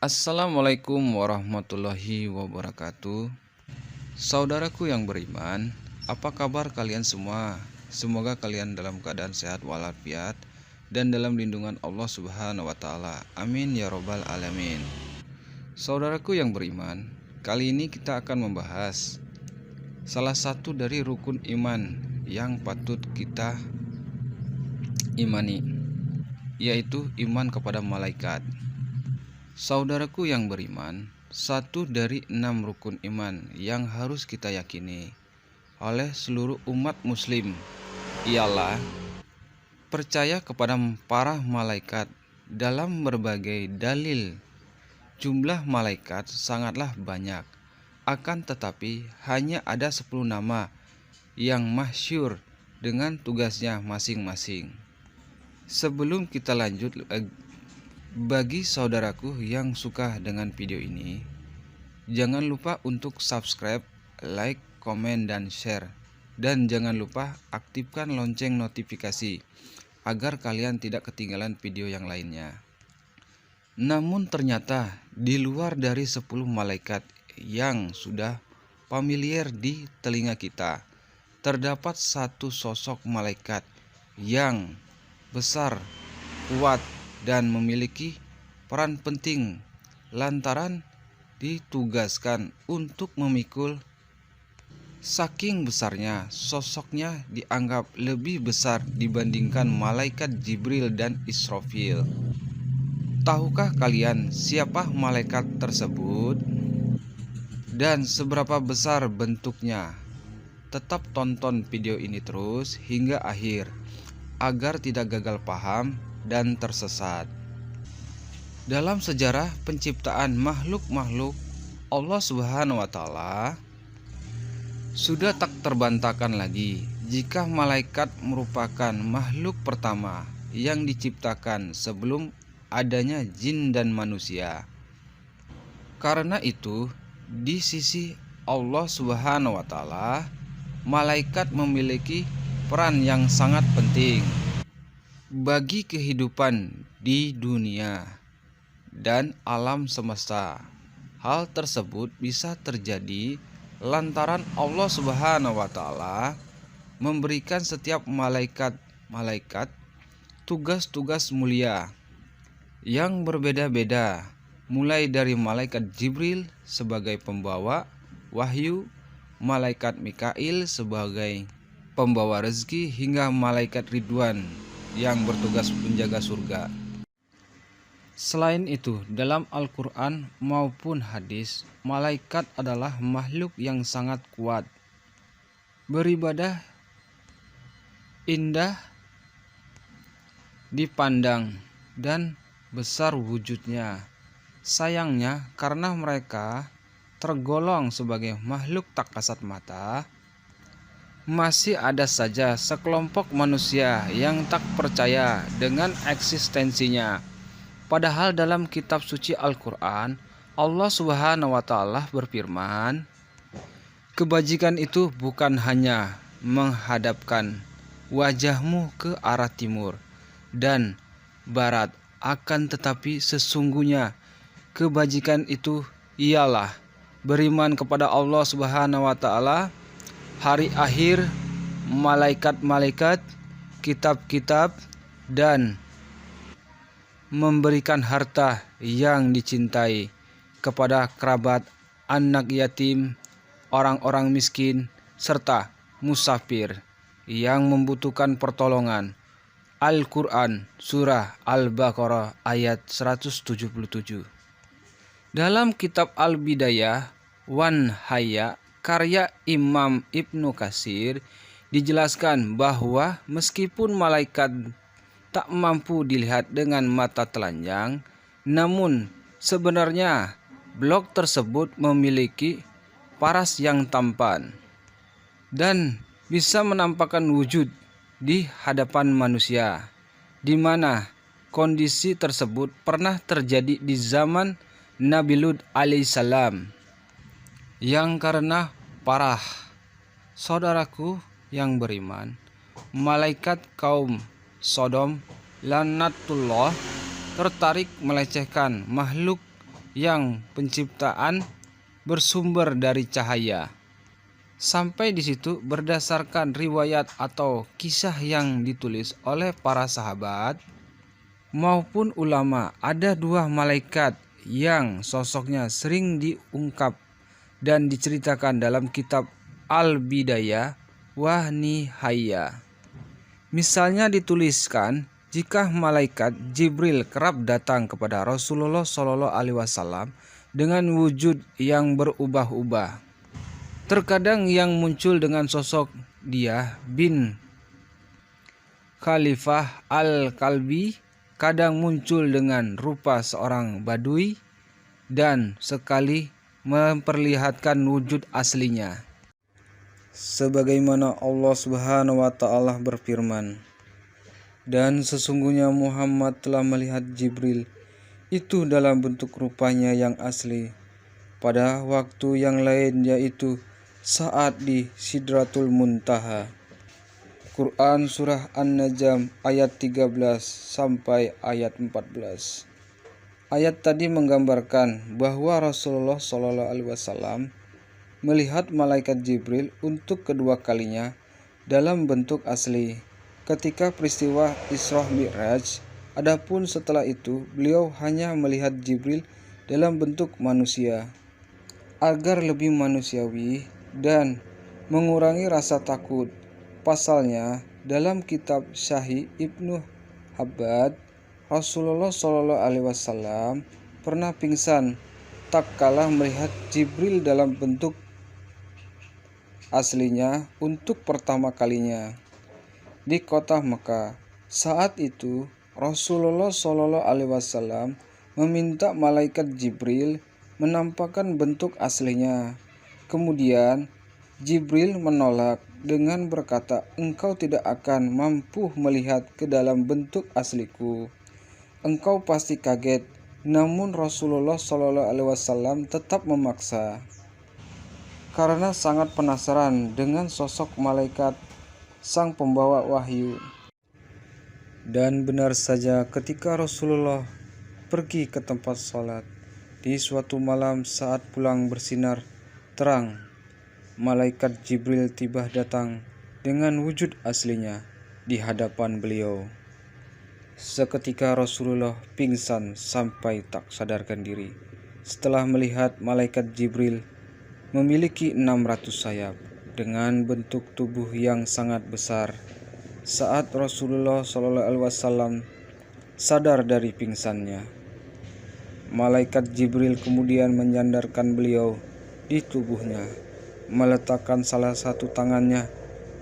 Assalamualaikum warahmatullahi wabarakatuh. Saudaraku yang beriman, apa kabar kalian semua? Semoga kalian dalam keadaan sehat walafiat dan dalam lindungan Allah Subhanahu wa taala. Amin ya robbal alamin. Saudaraku yang beriman, kali ini kita akan membahas salah satu dari rukun iman yang patut kita imani, yaitu iman kepada malaikat. Saudaraku yang beriman, satu dari 6 rukun iman yang harus kita yakini oleh seluruh umat muslim ialah percaya kepada para malaikat. Dalam berbagai dalil, jumlah malaikat sangatlah banyak, akan tetapi hanya ada 10 nama yang masyhur dengan tugasnya masing-masing. Sebelum kita lanjut, bagi saudaraku yang suka dengan video ini, jangan lupa untuk subscribe, like, komen, dan share. Dan jangan lupa aktifkan lonceng notifikasi agar kalian tidak ketinggalan video yang lainnya. Namun ternyata di luar dari 10 malaikat yang sudah familiar di telinga kita, terdapat satu sosok malaikat yang besar, kuat, dan memiliki peran penting lantaran ditugaskan untuk memikul. Saking besarnya, sosoknya dianggap lebih besar dibandingkan malaikat Jibril dan Israfil. Tahukah kalian siapa malaikat tersebut dan seberapa besar bentuknya? Tetap tonton video ini terus hingga akhir agar tidak gagal paham dan tersesat. Dalam sejarah penciptaan makhluk-makhluk, Allah Subhanahu wa taala sudah tak terbantahkan lagi jika malaikat merupakan makhluk pertama yang diciptakan sebelum adanya jin dan manusia. Karena itu, di sisi Allah Subhanahu wa taala, malaikat memiliki peran yang sangat penting bagi kehidupan di dunia dan alam semesta. Hal tersebut bisa terjadi lantaran Allah Subhanahu wa taala memberikan setiap malaikat tugas-tugas mulia yang berbeda-beda, mulai dari malaikat Jibril sebagai pembawa wahyu, malaikat Mikail sebagai pembawa rezeki, hingga malaikat Ridwan yang bertugas menjaga surga. Selain itu, dalam Al-Quran maupun hadis, malaikat adalah makhluk yang sangat kuat, beribadah, indah dipandang, dan besar wujudnya. Sayangnya, karena mereka tergolong sebagai makhluk tak kasat mata, masih ada saja sekelompok manusia yang tak percaya dengan eksistensinya. Padahal dalam kitab suci Al-Quran, Allah Subhanahu wa taala berfirman, kebajikan itu bukan hanya menghadapkan wajahmu ke arah timur dan barat, akan tetapi sesungguhnya kebajikan itu ialah beriman kepada Allah Subhanahu wa taala, hari akhir, malaikat-malaikat, kitab-kitab, dan memberikan harta yang dicintai kepada kerabat, anak yatim, orang-orang miskin, serta musafir yang membutuhkan pertolongan. Al-Quran Surah Al-Baqarah ayat 177. Dalam kitab Al-Bidayah wan Haya karya Imam Ibnu Katsir dijelaskan bahwa meskipun malaikat tak mampu dilihat dengan mata telanjang, namun sebenarnya blok tersebut memiliki paras yang tampan dan bisa menampakkan wujud di hadapan manusia, di mana kondisi tersebut pernah terjadi di zaman Nabi Lut alaihissalam yang karena parah. Saudaraku yang beriman, malaikat kaum Sodom lanatullah tertarik melecehkan makhluk yang penciptaan bersumber dari cahaya. Sampai di situ berdasarkan riwayat atau kisah yang ditulis oleh para sahabat maupun ulama, ada dua malaikat yang sosoknya sering diungkap dan diceritakan dalam kitab Al-Bidayah wa Nihayah. Misalnya dituliskan, jika malaikat Jibril kerap datang kepada Rasulullah SAW dengan wujud yang berubah-ubah. Terkadang yang muncul dengan sosok dia bin Khalifah Al-Kalbi, kadang muncul dengan rupa seorang badui, dan sekali memperlihatkan wujud aslinya. Sebagaimana Allah Subhanahu wa Ta'ala berfirman, dan sesungguhnya Muhammad telah melihat Jibril itu dalam bentuk rupanya yang asli pada waktu yang lain, yaitu saat di Sidratul Muntaha. Quran Surah An-Najm ayat 13 sampai ayat 14. Ayat tadi menggambarkan bahwa Rasulullah SAW melihat malaikat Jibril untuk kedua kalinya dalam bentuk asli ketika peristiwa Isra Mi'raj. Adapun setelah itu beliau hanya melihat Jibril dalam bentuk manusia. Agar lebih manusiawi dan mengurangi rasa takut, pasalnya dalam kitab Sahih Ibnu Abbad, Rasulullah SAW pernah pingsan tak kalah melihat Jibril dalam bentuk aslinya untuk pertama kalinya di kota Mekah. Saat itu Rasulullah SAW meminta malaikat Jibril menampakkan bentuk aslinya. Kemudian Jibril menolak dengan berkata, "Engkau tidak akan mampu melihat ke dalam bentuk asliku. Engkau pasti kaget." Namun Rasulullah SAW tetap memaksa karena sangat penasaran dengan sosok malaikat sang pembawa wahyu. Dan benar saja, ketika Rasulullah pergi ke tempat sholat di suatu malam saat pulang bersinar terang, malaikat Jibril tiba datang dengan wujud aslinya di hadapan beliau. Seketika Rasulullah pingsan sampai tak sadarkan diri setelah melihat malaikat Jibril memiliki 600 sayap dengan bentuk tubuh yang sangat besar. Saat Rasulullah SAW sadar dari pingsannya, malaikat Jibril kemudian menyandarkan beliau di tubuhnya, meletakkan salah satu tangannya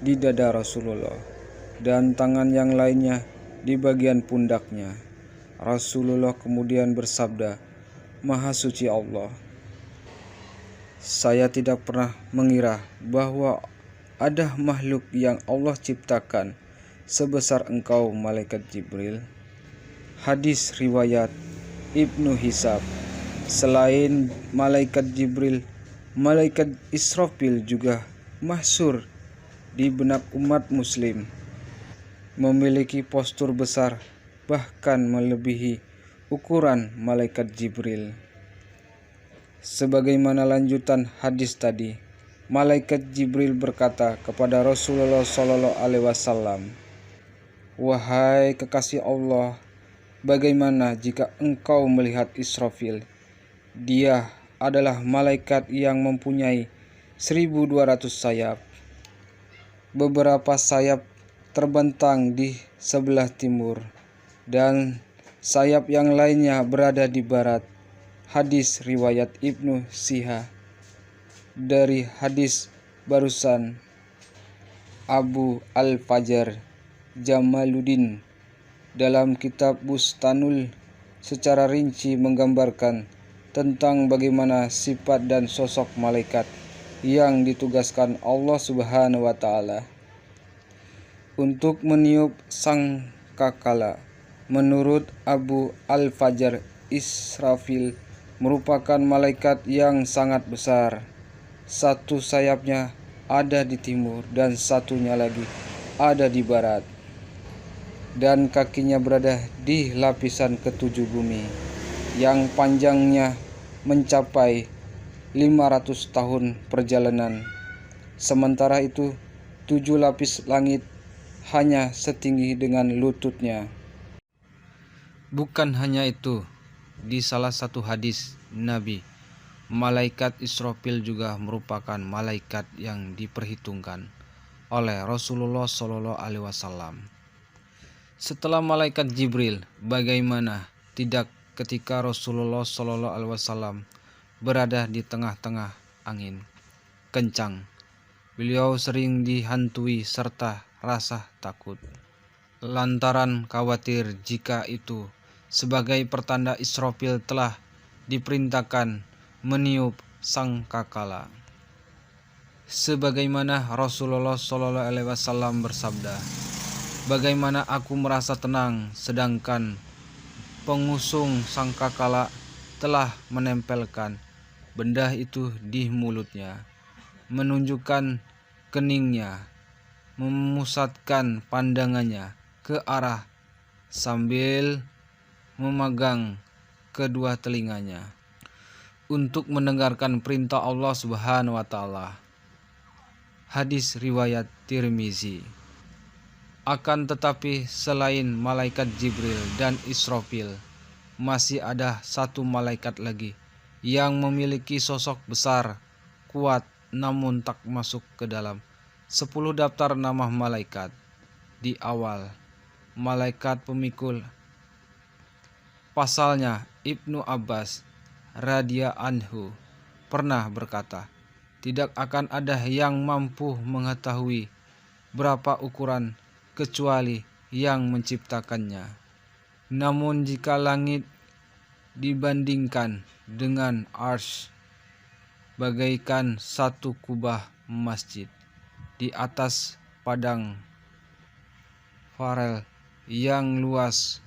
di dada Rasulullah dan tangan yang lainnya di bagian pundaknya. Rasulullah kemudian bersabda, "Maha suci Allah, saya tidak pernah mengira bahwa ada makhluk yang Allah ciptakan sebesar engkau, malaikat Jibril." Hadis riwayat Ibnu Hisab. Selain malaikat Jibril, malaikat Israfil juga masyhur di benak umat muslim, memiliki postur besar bahkan melebihi ukuran malaikat Jibril. Sebagaimana lanjutan hadis tadi, malaikat Jibril berkata kepada Rasulullah SAW, "Wahai kekasih Allah, bagaimana jika engkau melihat Israfil? Dia adalah malaikat yang mempunyai 1200 sayap. Beberapa sayap terbentang di sebelah timur dan sayap yang lainnya berada di barat." Hadis riwayat Ibnu Siha. Dari hadis barusan, Abu Al-Fajr Jamaluddin dalam kitab Bustanul secara rinci menggambarkan tentang bagaimana sifat dan sosok malaikat yang ditugaskan Allah Subhanahu wa Ta'ala untuk meniup sangkakala. Menurut Abu Al-Fajr, Israfil merupakan malaikat yang sangat besar. Satu sayapnya ada di timur dan satunya lagi ada di barat, dan kakinya berada di lapisan ketujuh bumi yang panjangnya mencapai 500 tahun perjalanan. Sementara itu 7 lapis langit hanya setinggi dengan lututnya. Bukan hanya itu, di salah satu hadis Nabi, malaikat Israfil juga merupakan malaikat yang diperhitungkan oleh Rasulullah SAW. Setelah malaikat Jibril, bagaimana tidak ketika Rasulullah SAW berada di tengah-tengah angin kencang. Beliau sering dihantui serta rasa takut, lantaran khawatir jika itu sebagai pertanda Israfil telah diperintahkan meniup sangkakala. Sebagaimana Rasulullah SAW bersabda, "Bagaimana aku merasa tenang sedangkan pengusung sangkakala telah menempelkan benda itu di mulutnya, menunjukkan keningnya, memusatkan pandangannya ke arah sambil memegang kedua telinganya untuk mendengarkan perintah Allah Subhanahu wa taala." Hadis riwayat Tirmizi. Akan tetapi selain malaikat Jibril dan Israfil, masih ada satu malaikat lagi yang memiliki sosok besar, kuat, namun tak masuk ke dalam 10 daftar nama malaikat. Di awal, malaikat pemikul. Pasalnya, Ibnu Abbas radhiyallahu anhu pernah berkata, "Tidak akan ada yang mampu mengetahui berapa ukuran kecuali yang menciptakannya. Namun jika langit dibandingkan dengan arsy, bagaikan satu kubah masjid di atas padang farel yang luas."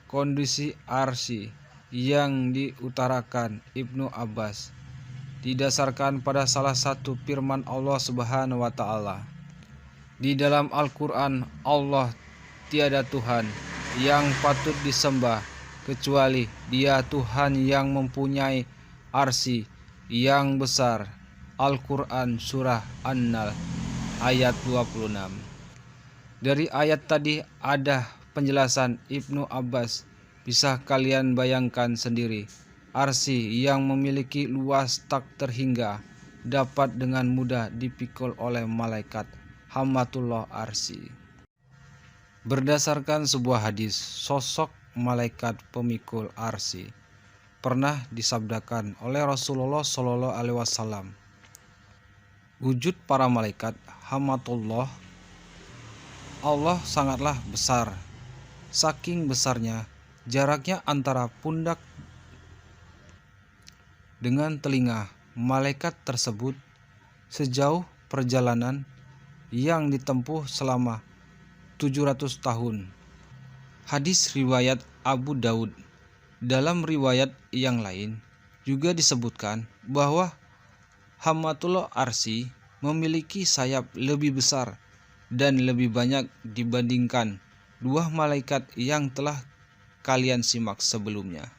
Kondisi arsy yang diutarakan Ibnu Abbas didasarkan pada salah satu firman Allah Subhanahu wa taala. Di dalam Al-Qur'an, Allah tiada Tuhan yang patut disembah kecuali Dia, Tuhan yang mempunyai arsy yang besar. Al-Qur'an surah An-Nahl ayat 26. Dari ayat tadi ada penjelasan Ibnu Abbas. Bisa kalian bayangkan sendiri, arsy yang memiliki luas tak terhingga dapat dengan mudah dipikul oleh malaikat Hammatullah arsy. Berdasarkan sebuah hadis, sosok malaikat pemikul arsy pernah disabdakan oleh Rasulullah SAW, "Wujud para malaikat Hammatullah Allah sangatlah besar. Saking besarnya, jaraknya antara pundak dengan telinga malaikat tersebut sejauh perjalanan yang ditempuh selama 700 tahun. Hadis riwayat Abu Daud. Dalam riwayat yang lain juga disebutkan bahwa Hammatullah arsy memiliki sayap lebih besar dan lebih banyak dibandingkan dua malaikat yang telah kalian simak sebelumnya,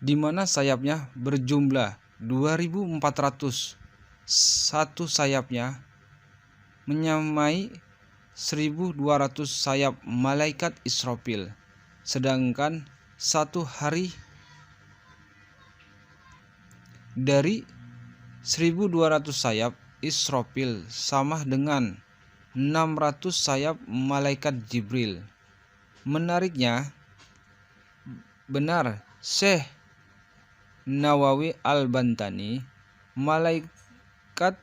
di mana sayapnya berjumlah 2.400. Satu sayapnya menyamai 1.200 sayap malaikat Israfil, sedangkan satu hari dari 1.200 sayap Israfil sama dengan 600 sayap malaikat Jibril. Menariknya, benar Syekh Nawawi Al-Bantani, malaikat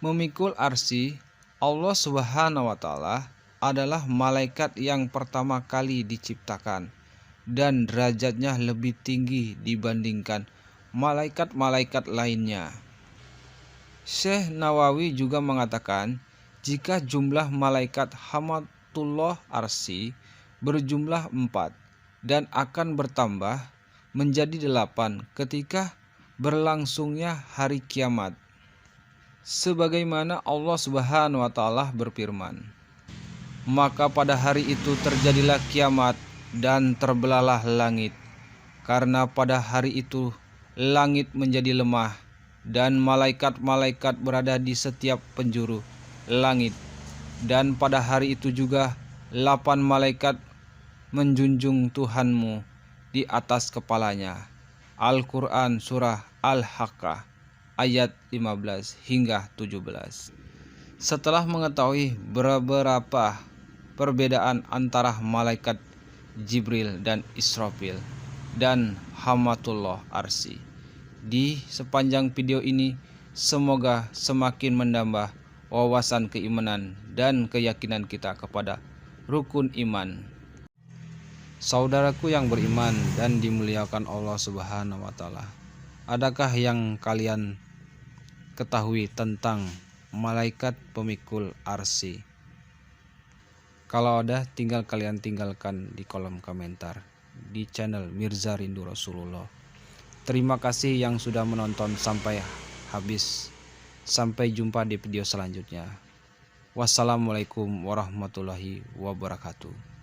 memikul arsy Allah Subhanahu wa taala adalah malaikat yang pertama kali diciptakan dan derajatnya lebih tinggi dibandingkan malaikat-malaikat lainnya. Syekh Nawawi juga mengatakan, jika jumlah malaikat Hammatullah arsy berjumlah 4 dan akan bertambah menjadi 8 ketika berlangsungnya hari kiamat. Sebagaimana Allah Subhanahu wa taala berfirman, "Maka pada hari itu terjadilah kiamat dan terbelahlah langit karena pada hari itu langit menjadi lemah dan malaikat-malaikat berada di setiap penjuru langit. Dan pada hari itu juga 8 malaikat menjunjung Tuhanmu di atas kepalanya. Al-Quran Surah Al-Haqqah ayat 15 hingga 17. Setelah mengetahui beberapa perbedaan antara malaikat Jibril dan Israfil dan Hamatullah Arsy di sepanjang video ini, semoga semakin menambah wawasan keimanan dan keyakinan kita kepada rukun iman. Saudaraku yang beriman dan dimuliakan Allah Subhanahu wa Ta'ala, adakah yang kalian ketahui tentang malaikat pemikul arsy? Kalau ada, tinggal kalian tinggalkan di kolom komentar di channel Mirza Rindu Rasulullah. Terima kasih yang sudah menonton sampai habis. Sampai jumpa di video selanjutnya. Wassalamualaikum warahmatullahi wabarakatuh.